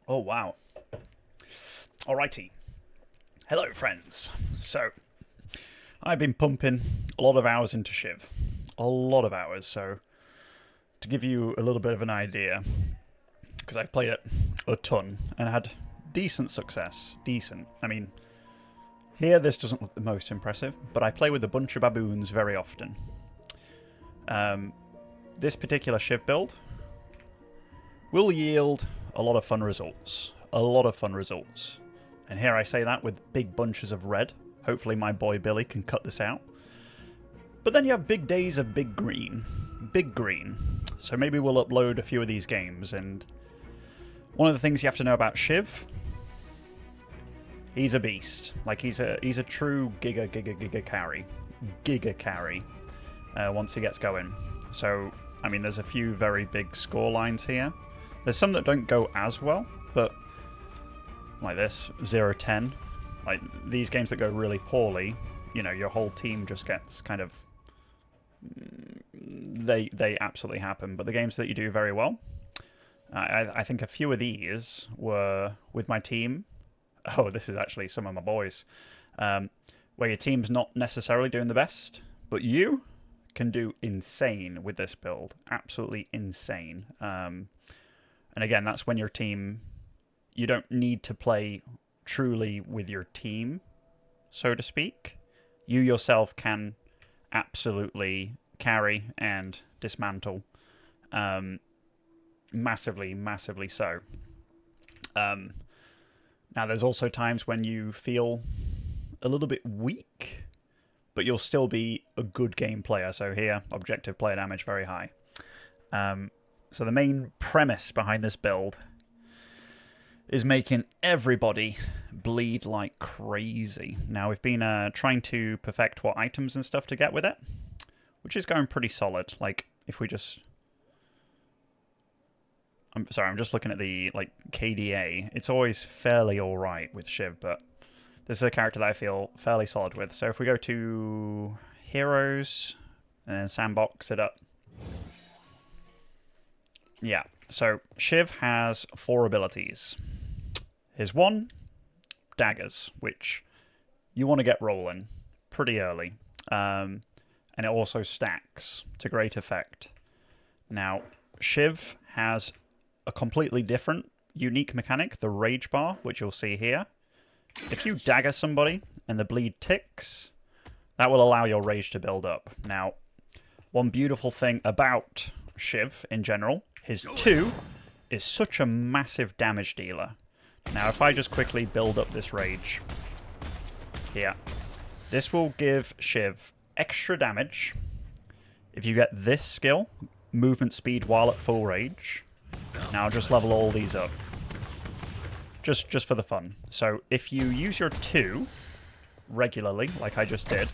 Oh, wow. Alrighty. Hello, friends. So, I've been pumping a lot of hours into Shiv. A lot of hours. So, to give you a little bit of an idea, because I've played it a ton and had decent success. Decent. I mean, here this doesn't look the most impressive, but I play with a bunch of baboons very often. This particular Shiv build will yield a lot of fun results. A lot of fun results. And here I say that with big bunches of red. Hopefully my boy Billy can cut this out. But then you have big days of big green. Big green. So maybe we'll upload a few of these games. And one of the things you have to know about Shiv, he's a beast. Like he's a true giga carry. Giga carry. Once he gets going. So, I mean, there's a few very big score lines here. There's some that don't go as well, but like this, 0-10. Like these games that go really poorly, you know, your whole team just gets kind of... They absolutely happen. But the games that you do very well, I think a few of these were with my team. Oh, this is actually some of my boys. Where your team's not necessarily doing the best, but you can do insane with this build. Absolutely insane. And again, that's when your team... You don't need to play truly with your team, so to speak. You yourself can absolutely carry and dismantle. Massively, massively so. Now, there's also times when you feel a little bit weak, but you'll still be a good game player. So here, objective player damage very high. So the main premise behind this build is making everybody bleed like crazy. Now, we've been trying to perfect what items and stuff to get with it, which is going pretty solid. Like, if we just... I'm sorry, I'm just looking at the like KDA. It's always fairly alright with Shiv, but this is a character that I feel fairly solid with. So if we go to Heroes and then sandbox it up. Yeah, so Shiv has 4 abilities. Here's one, daggers, which you want to get rolling pretty early. And it also stacks to great effect. Now, Shiv has a completely different, unique mechanic, the rage bar, which you'll see here. If you dagger somebody and the bleed ticks, that will allow your rage to build up. Now, one beautiful thing about Shiv in general, his 2 is such a massive damage dealer. Now, if I just quickly build up this rage here, this will give Shiv extra damage if you get this skill, movement speed while at full rage. Now, I'll just level all these up. Just for the fun. So, if you use your 2 regularly, like I just did,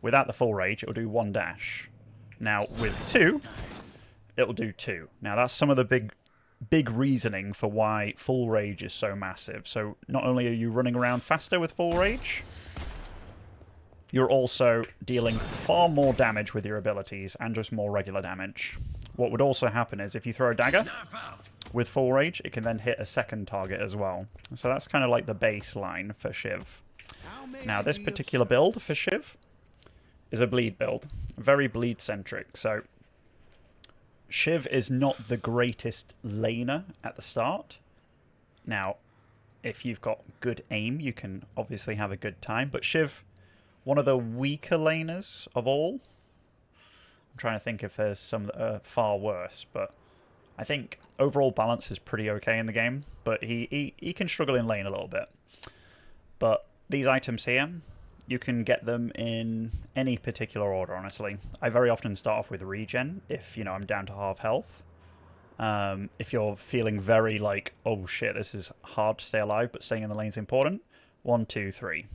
without the full rage, it'll do 1 dash. Now, with 2, it'll do 2. Now, that's some of the big reasoning for why full rage is so massive. So, not only are you running around faster with full rage, you're also dealing far more damage with your abilities and just more regular damage. What would also happen is if you throw a dagger with full rage, it can then hit a second target as well. So that's kind of like the baseline for Shiv. Now, this particular build for Shiv is a bleed build. Very bleed-centric. So, Shiv is not the greatest laner at the start. Now, if you've got good aim, you can obviously have a good time. But Shiv, one of the weaker laners of all. I'm trying to think if there's some that are far worse, but I think overall balance is pretty okay in the game, but he can struggle in lane a little bit. But these items here, you can get them in any particular order, honestly. I very often start off with regen, if, you know, I'm down to half health. If you're feeling very like, oh shit, this is hard to stay alive, but staying in the lane is important, 1, 2, 3.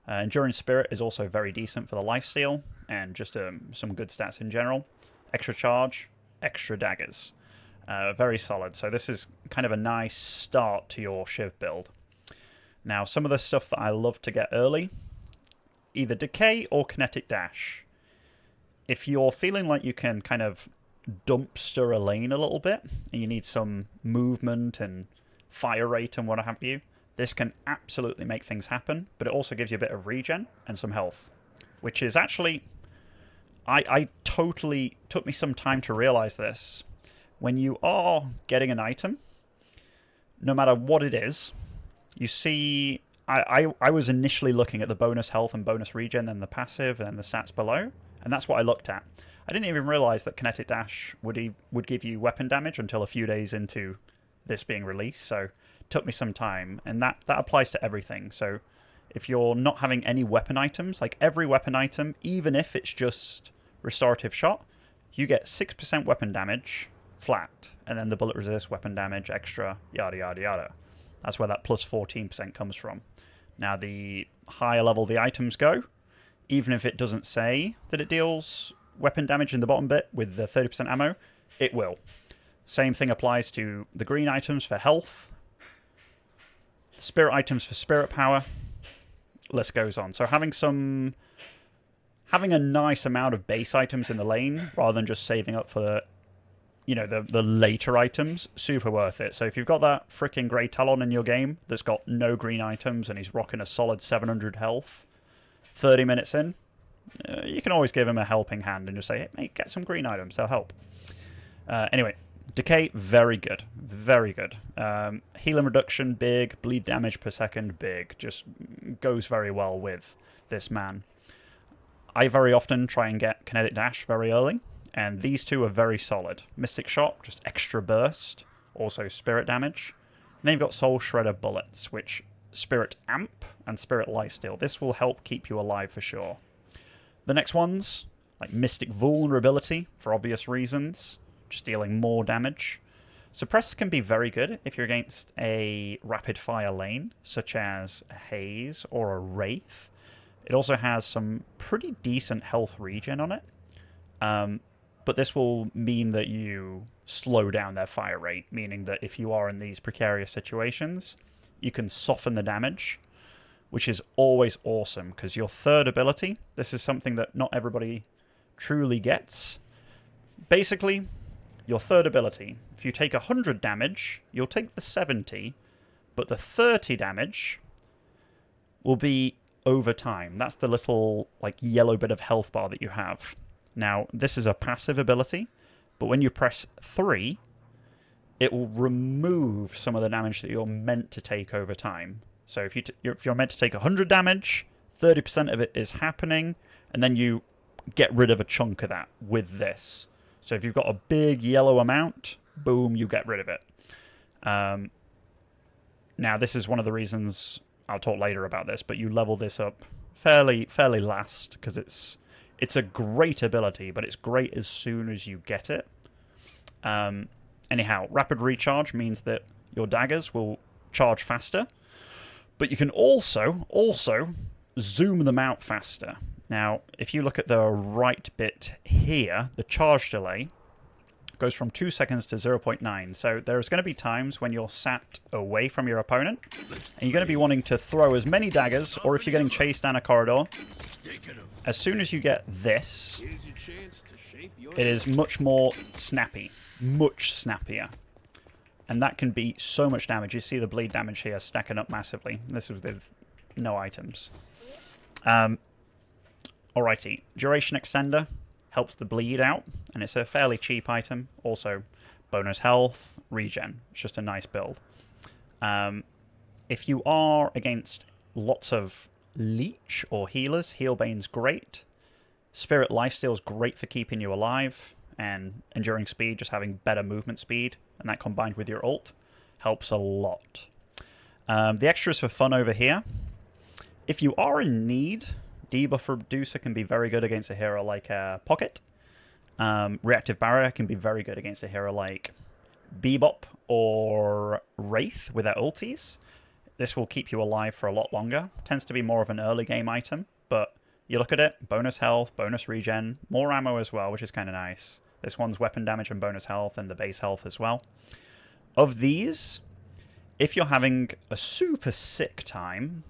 Endurance Spirit is also very decent for the lifesteal, and just some good stats in general. Extra charge, extra daggers. Very solid. So this is kind of a nice start to your Shiv build. Now, some of the stuff that I love to get early, either Decay or Kinetic Dash. If you're feeling like you can kind of dumpster a lane a little bit, and you need some movement and fire rate and what have you, this can absolutely make things happen, but it also gives you a bit of regen and some health, which is actually... I totally took me some time to realize this. When you are getting an item, no matter what it is, you see... I was initially looking at the bonus health and bonus regen, then the passive, and then the stats below, and that's what I looked at. I didn't even realize that Kinetic Dash would give you weapon damage until a few days into this being released, so it took me some time, and that applies to everything. So if you're not having any weapon items, like every weapon item, even if it's just restorative shot, you get 6% weapon damage flat, and then the bullet resist, weapon damage, extra, yada yada yada. That's where that plus 14% comes from. Now, the higher level the items go, even if it doesn't say that it deals weapon damage in the bottom bit with the 30% ammo, it will. Same thing applies to the green items for health, spirit items for spirit power, list goes on. So having a nice amount of base items in the lane, rather than just saving up for the later items, super worth it. So if you've got that freaking Grey Talon in your game that's got no green items and he's rocking a solid 700 health 30 minutes in, you can always give him a helping hand and just say, hey, mate, get some green items, they'll help. Anyway, Decay, very good. Very good. Healing reduction, big. Bleed damage per second, big. Just goes very well with this man. I very often try and get Kinetic Dash very early, and these two are very solid. Mystic Shot, just extra burst, also spirit damage. And then you've got Soul Shredder bullets, which Spirit Amp and Spirit Lifesteal. This will help keep you alive for sure. The next ones, like Mystic Vulnerability, for obvious reasons, just dealing more damage. Suppressed can be very good if you're against a rapid fire lane, such as a Haze or a Wraith. It also has some pretty decent health regen on it. But this will mean that you slow down their fire rate, meaning that if you are in these precarious situations, you can soften the damage, which is always awesome, because your third ability, this is something that not everybody truly gets. Basically, your third ability, if you take 100 damage, you'll take the 70, but the 30 damage will be over time. That's the little yellow bit of health bar that you have. Now, this is a passive ability, but when you press 3, it will remove some of the damage that you're meant to take over time. So if you're meant to take 100 damage, 30% of it is happening, and then you get rid of a chunk of that with this. So if you've got a big yellow amount, boom, you get rid of it. Now, this is one of the reasons, I'll talk later about this, but you level this up fairly last, because it's a great ability, but it's great as soon as you get it. Anyhow, rapid recharge means that your daggers will charge faster, but you can also zoom them out faster. Now, if you look at the right bit here, the charge delay goes from 2 seconds to 0.9. So there's going to be times when you're sat away from your opponent, and you're going to be wanting to throw as many daggers, or if you're getting chased down a corridor, as soon as you get this, it is much more snappy, much snappier. And that can be so much damage. You see the bleed damage here stacking up massively. This is with no items. Alrighty, duration extender helps the bleed out, and it's a fairly cheap item. Also, bonus health, regen. It's just a nice build. If you are against lots of leech or healers, Healbane's great. Spirit Lifesteal's great for keeping you alive, and enduring speed, just having better movement speed, and that combined with your ult helps a lot. The extras for fun over here. If you are in need, Debuff Reducer can be very good against a hero like Pocket. Reactive Barrier can be very good against a hero like Bebop or Wraith with their ultis. This will keep you alive for a lot longer. Tends to be more of an early game item, but you look at it, bonus health, bonus regen, more ammo as well, which is kind of nice. This one's weapon damage and bonus health, and the base health as well. Of these, if you're having a super sick time,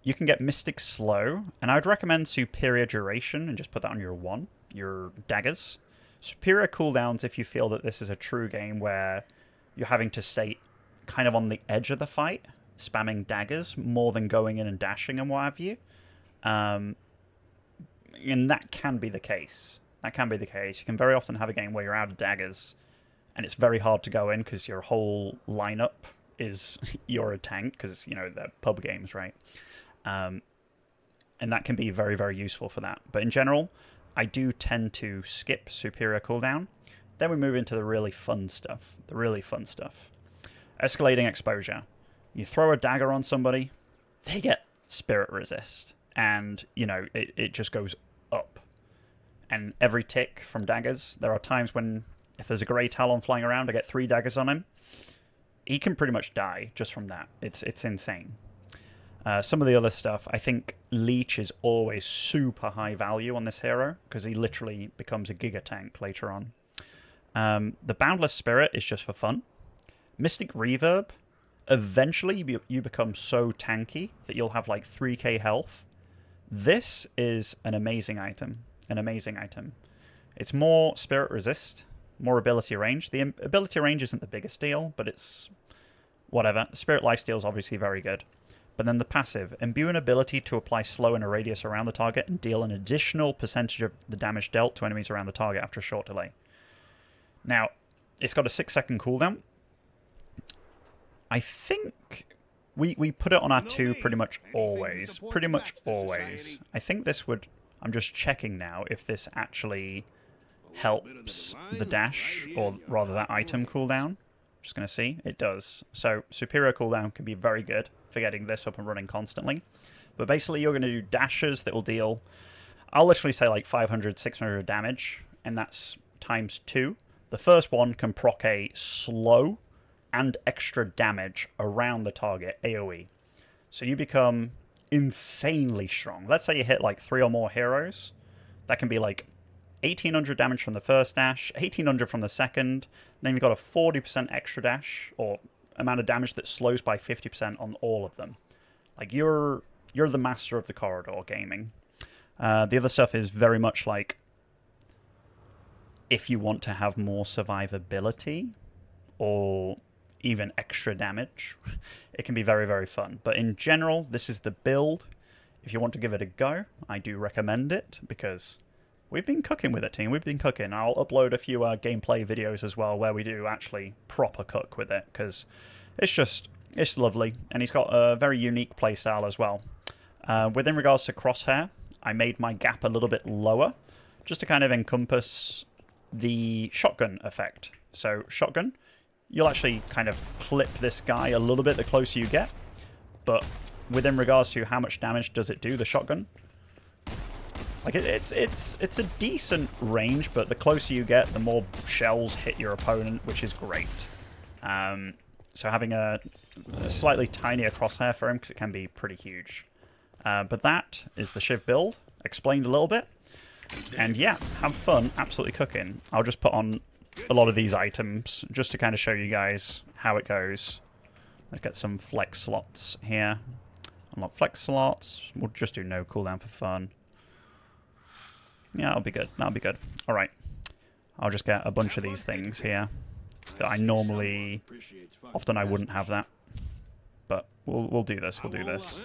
you can get Mystic Slow, and I would recommend Superior Duration, and just put that on your daggers. Superior cooldowns if you feel that this is a true game where you're having to stay kind of on the edge of the fight, spamming daggers more than going in and dashing and what have you. And that can be the case. That can be the case. You can very often have a game where you're out of daggers, and it's very hard to go in because your whole lineup is you're a tank, because, you know, they're pub games, right? And that can be very, very useful for that. But in general, I do tend to skip superior cooldown. Then we move into the really fun stuff. The really fun stuff. Escalating exposure. You throw a dagger on somebody, they get spirit resist. And, you know, it just goes up. And every tick from daggers, there are times when, if there's a Grey Talon flying around, I get 3 daggers on him. He can pretty much die just from that. It's insane. Some of the other stuff, I think Leech is always super high value on this hero, because he literally becomes a giga tank later on. The Boundless Spirit is just for fun. Mystic Reverb, eventually you become so tanky that you'll have like 3k health. This is an amazing item. An amazing item. It's more spirit resist, more ability range. The ability range isn't the biggest deal, but it's whatever. Spirit lifesteal is obviously very good. But then the passive, imbue an ability to apply slow in a radius around the target and deal an additional percentage of the damage dealt to enemies around the target after a short delay. Now, it's got a 6-second cooldown. I think we put it on our 2 pretty much always. Pretty much always. I think this would... I'm just checking now if this actually helps the dash, or rather that item cooldown. Just going to see. It does. So superior cooldown can be very good for getting this up and running constantly. But basically you're going to do dashes that will deal, I'll literally say like 500, 600 damage, and that's times 2. The first one can proc a slow and extra damage around the target, AoE. So you become insanely strong. Let's say you hit like 3 or more heroes. That can be like 1800 damage from the first dash, 1800 from the second, then you've got a 40% extra dash, or amount of damage that slows by 50% on all of them. Like, you're the master of the corridor gaming. The other stuff is very much like, if you want to have more survivability, or even extra damage, it can be very, very fun. But in general, this is the build. If you want to give it a go, I do recommend it, because we've been cooking with it, team. We've been cooking. I'll upload a few gameplay videos as well, where we do actually proper cook with it, because it's lovely. And he's got a very unique playstyle as well. Within regards to Crosshair, I made my gap a little bit lower, just to kind of encompass the shotgun effect. So shotgun, you'll actually kind of clip this guy a little bit the closer you get, but within regards to how much damage does it do, the shotgun, like it's a decent range, but the closer you get, the more shells hit your opponent, which is great. So having a slightly tinier crosshair for him, because it can be pretty huge. But that is the Shiv build, explained a little bit. And yeah, have fun absolutely cooking. I'll just put on a lot of these items just to kind of show you guys how it goes. Let's get some flex slots here. Unlock flex slots. We'll just do no cooldown for fun. Yeah, that'll be good. That'll be good. Alright. I'll just get a bunch of these things here that I normally... Often I wouldn't have that. But we'll do this. We'll do this.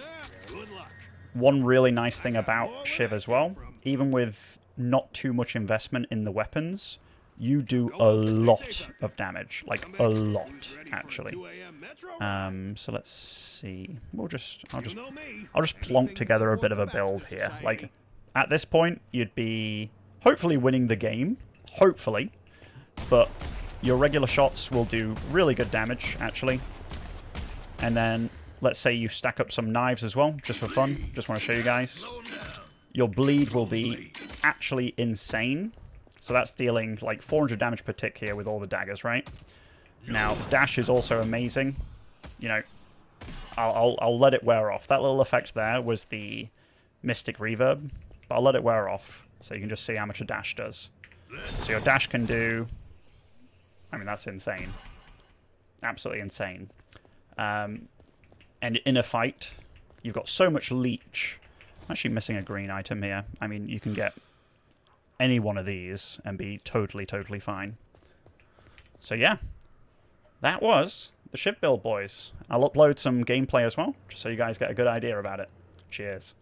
One really nice thing about Shiv as well, even with not too much investment in the weapons, you do a lot of damage. Like, a lot, actually. So let's see. I'll just plonk together a bit of a build here. Like, at this point, you'd be hopefully winning the game. Hopefully. But your regular shots will do really good damage, actually. And then, let's say you stack up some knives as well, just for fun. Just want to show you guys. Your bleed will be actually insane. So that's dealing like 400 damage per tick here with all the daggers, right? Now, dash is also amazing. You know, I'll let it wear off. That little effect there was the Mystic Reverb, but I'll let it wear off so you can just see how much a dash does. So your dash can do... I mean, that's insane. Absolutely insane. And in a fight, you've got so much leech. I'm actually missing a green item here. I mean, you can get any one of these and be totally, totally fine. So yeah, that was the Shiv build, boys. I'll upload some gameplay as well, just so you guys get a good idea about it. Cheers.